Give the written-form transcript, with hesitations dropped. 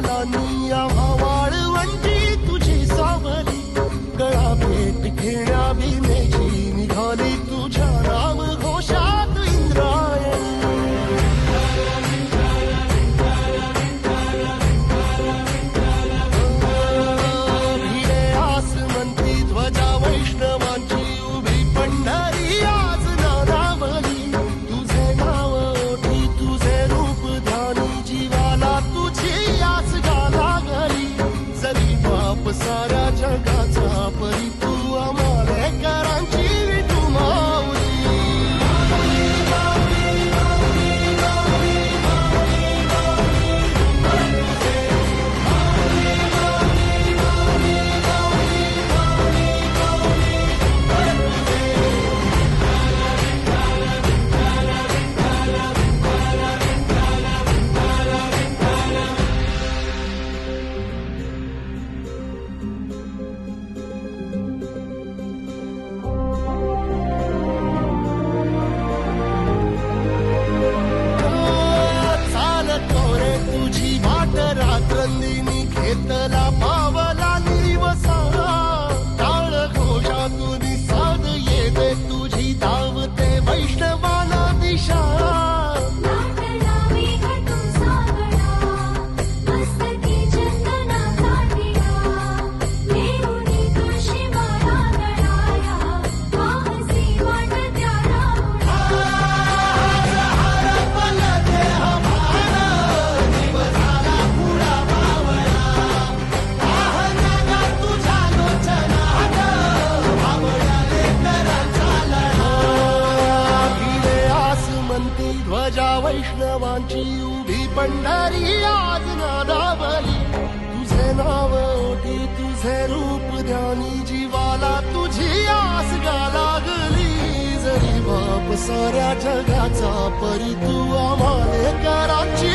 पावलांनी आम्हा वाळवंटी तुझी सावली, गळा भेट घेण्या भीमेची निघाली तुझ्या नाम घोषात इंद्रायणी. भिडे आसमंती ध्वजा वैष्णवांची उभी पंढरी आज नानावली, तुझे नाव ओठी तुझे रूप ध्यानी जीवाला तुझी आस गाला गली. जरी बाप साऱ्या जगाचा परी तू आमालेकरांची विठू माऊली. तुझी वाट रात्रंदिनी घेतला पावला निवसा, टाळ घोषातून साध येते तुझी धावते वैष्णवाला दिशा. ध्वजा वैष्णवांची उभी पंढरी आज नादावली, तुझे नाव ओठी तुझे रूप ध्यानी जीवाला तुझी आस गा लागली. जरी बाप साऱ्या जगाचा परी तू आम्हालेकरांची